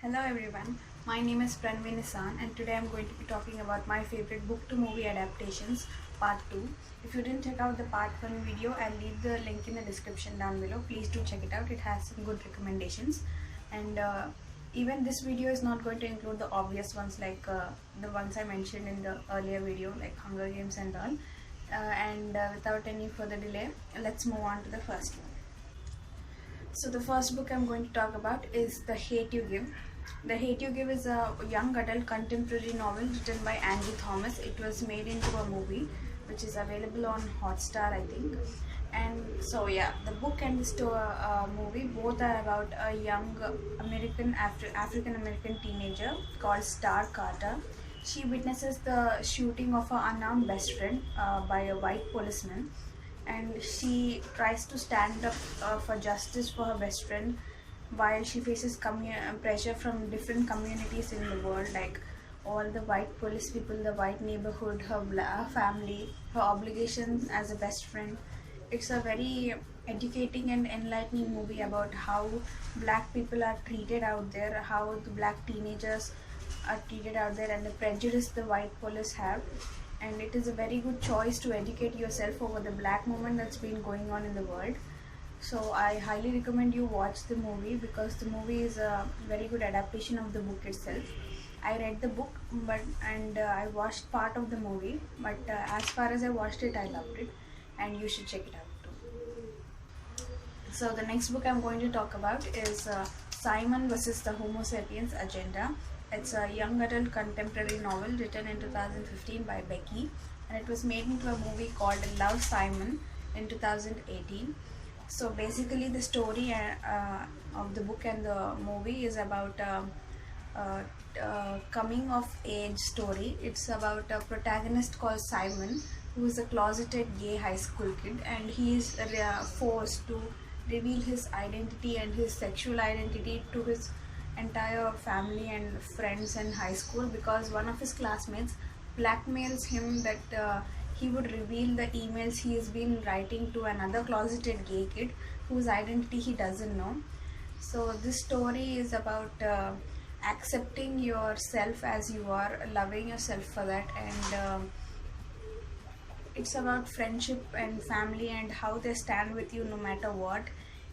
Hello everyone, my name is Pranvi Nissan and today I'm going to be talking about my favorite book to movie adaptations part 2. If you didn't check out the part 1 video, I'll leave the link in the description down below. Please do check it out, it has some good recommendations. And even this video is not going to include the obvious ones like the ones I mentioned in the earlier video like Hunger Games and all. Without any further delay, let's move on to the first one. So the first book I'm going to talk about is The Hate You Give. The Hate You Give is a young adult contemporary novel written by Angie Thomas. It was made into a movie which is available on Hotstar, I think. And so yeah, the book and the movie both are about a young African American teenager called Star Carter. She witnesses the shooting of her unarmed best friend by a white policeman, and she tries to stand up for justice for her best friend while she faces pressure from different communities in the world, like all the white police people, the white neighborhood, her family, her obligations as a best friend. It's a very educating and enlightening movie about how black people are treated out there, how the black teenagers are treated out there, and the prejudice the white police have. And it is a very good choice to educate yourself over the black movement that's been going on in the world. So I highly recommend you watch the movie because the movie is a very good adaptation of the book itself. I read the book and I watched part of the movie, but as far as I watched it, I loved it, and you should check it out too. So the next book I'm going to talk about is Simon versus the Homo sapiens Agenda. It's a young adult contemporary novel written in 2015 by Becky, and it was made into a movie called Love, Simon in 2018. So basically the story of the book and the movie is about coming of age story. It's about a protagonist called Simon, who is a closeted gay high school kid, and he is forced to reveal his identity and his sexual identity to his entire family and friends in high school because one of his classmates blackmails him that he would reveal the emails he has been writing to another closeted gay kid whose identity he doesn't know. So this story is about accepting yourself as you are, loving yourself for that, and it's about friendship and family and how they stand with you no matter what.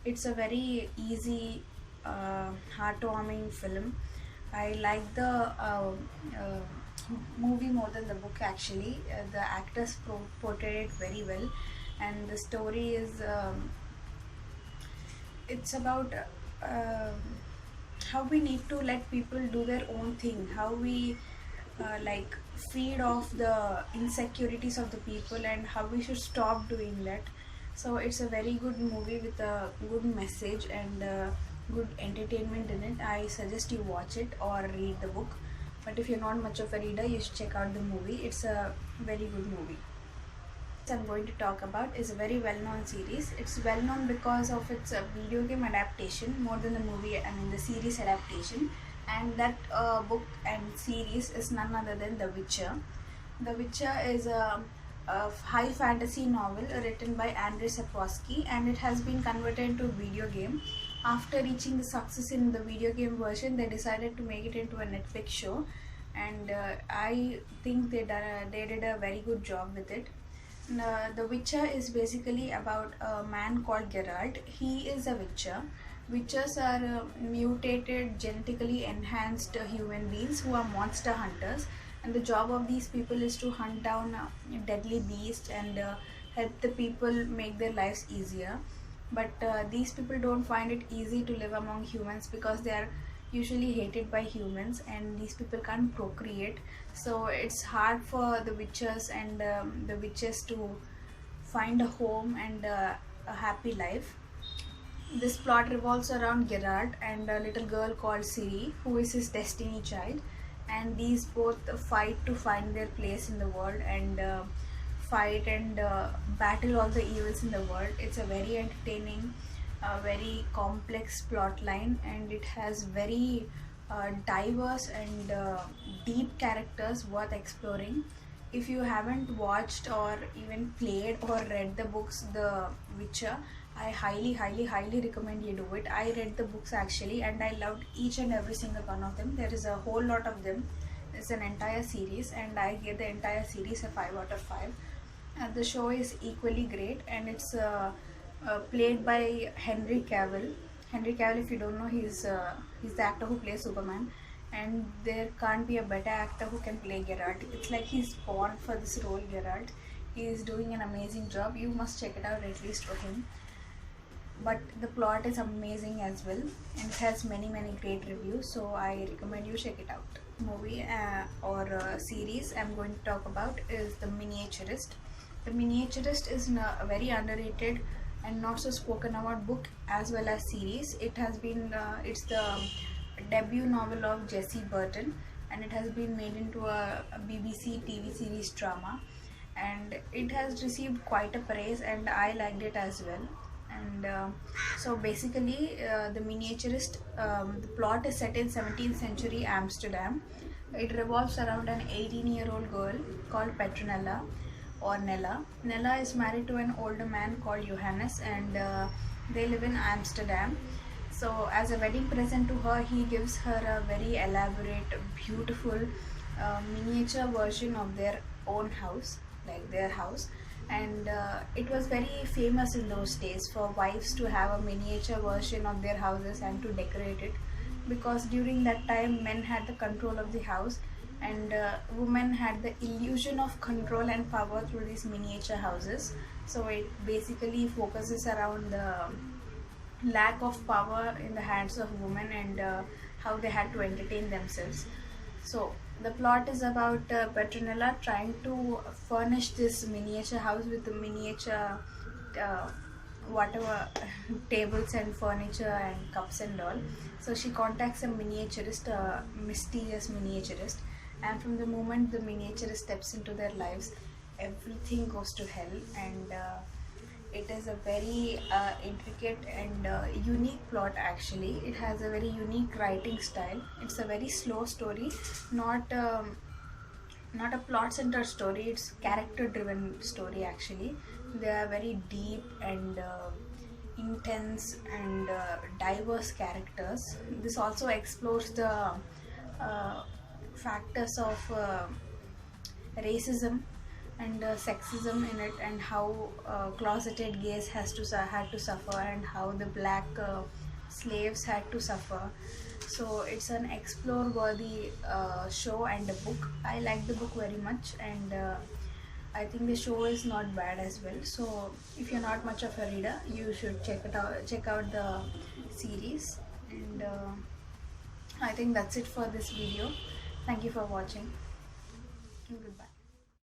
It's a very easy, heartwarming film. I like the movie more than the book actually. The actors portrayed it very well, and the story is it's about how we need to let people do their own thing, how we like feed off the insecurities of the people and how we should stop doing that. So it's a very good movie with a good message and good entertainment in it. I suggest you watch it or read the book, but if you're not much of a reader, you should check out the movie. It's a very good movie. I'm going to talk about is a very well-known series. It's well-known because of its video game adaptation more than the movie, I mean the series adaptation, and that book and series is none other than The Witcher. The Witcher is a high fantasy novel written by Andrzej Sapkowski, and it has been converted into a video game. After reaching the success in the video game version, they decided to make it into a Netflix show, and I think they did a very good job with it. The Witcher is basically about a man called Geralt. He is a Witcher. Witchers are mutated, genetically enhanced human beings who are monster hunters, and the job of these people is to hunt down deadly beasts and help the people make their lives easier. But these people don't find it easy to live among humans because they are usually hated by humans, and these people can't procreate. So it's hard for the witches and the witches to find a home and a happy life. This plot revolves around Geralt and a little girl called Ciri, who is his destiny child, and these both fight to find their place in the world and fight and battle all the evils in the world. It's a very entertaining, very complex plot line, and it has very diverse and deep characters worth exploring. If you haven't watched or even played or read the books The Witcher, I highly recommend you do it. I read the books actually, and I loved each and every single one of them. There is a whole lot of them. It's an entire series, and I gave the entire series a 5 out of 5. The show is equally great, and it's played by Henry Cavill. Henry Cavill, if you don't know, he's the actor who plays Superman, and there can't be a better actor who can play Geralt. It's like he's born for this role, Geralt. He is doing an amazing job. You must check it out at least for him. But the plot is amazing as well, and it has many great reviews, so I recommend you check it out. Movie or series I'm going to talk about is The Miniaturist. The Miniaturist is a very underrated and not so spoken about book as well as series. It has been it's the debut novel of Jessie Burton, and it has been made into a BBC TV series drama, and it has received quite a praise, and I liked it as well. And so basically, The Miniaturist, the plot is set in 17th century Amsterdam. It revolves around an 18-year-old girl called Petronella, or Nella. Nella is married to an older man called Johannes, and they live in Amsterdam. So as a wedding present to her, he gives her a very elaborate, beautiful miniature version of their own house, like their house. And it was very famous in those days for wives to have a miniature version of their houses and to decorate it, because during that time men had the control of the house, and women had the illusion of control and power through these miniature houses. So it basically focuses around the lack of power in the hands of women, and how they had to entertain themselves. So the plot is about Petronella trying to furnish this miniature house with the miniature whatever tables and furniture and cups and all. So she contacts a miniaturist, a mysterious miniaturist, and from the moment the miniaturist steps into their lives, everything goes to hell. And it is a very intricate and unique plot actually. It has a very unique writing style. It's a very slow story, not a plot centered story. It's character driven story actually. They are very deep and intense and diverse characters. This also explores the factors of racism and sexism in it, and how closeted gays had to suffer, and how the black slaves had to suffer. So it's an explore worthy show and a book. I like the book very much, and I think the show is not bad as well. So if you're not much of a reader, you should check out the series. And I think that's it for this video. Thank you for watching, and goodbye.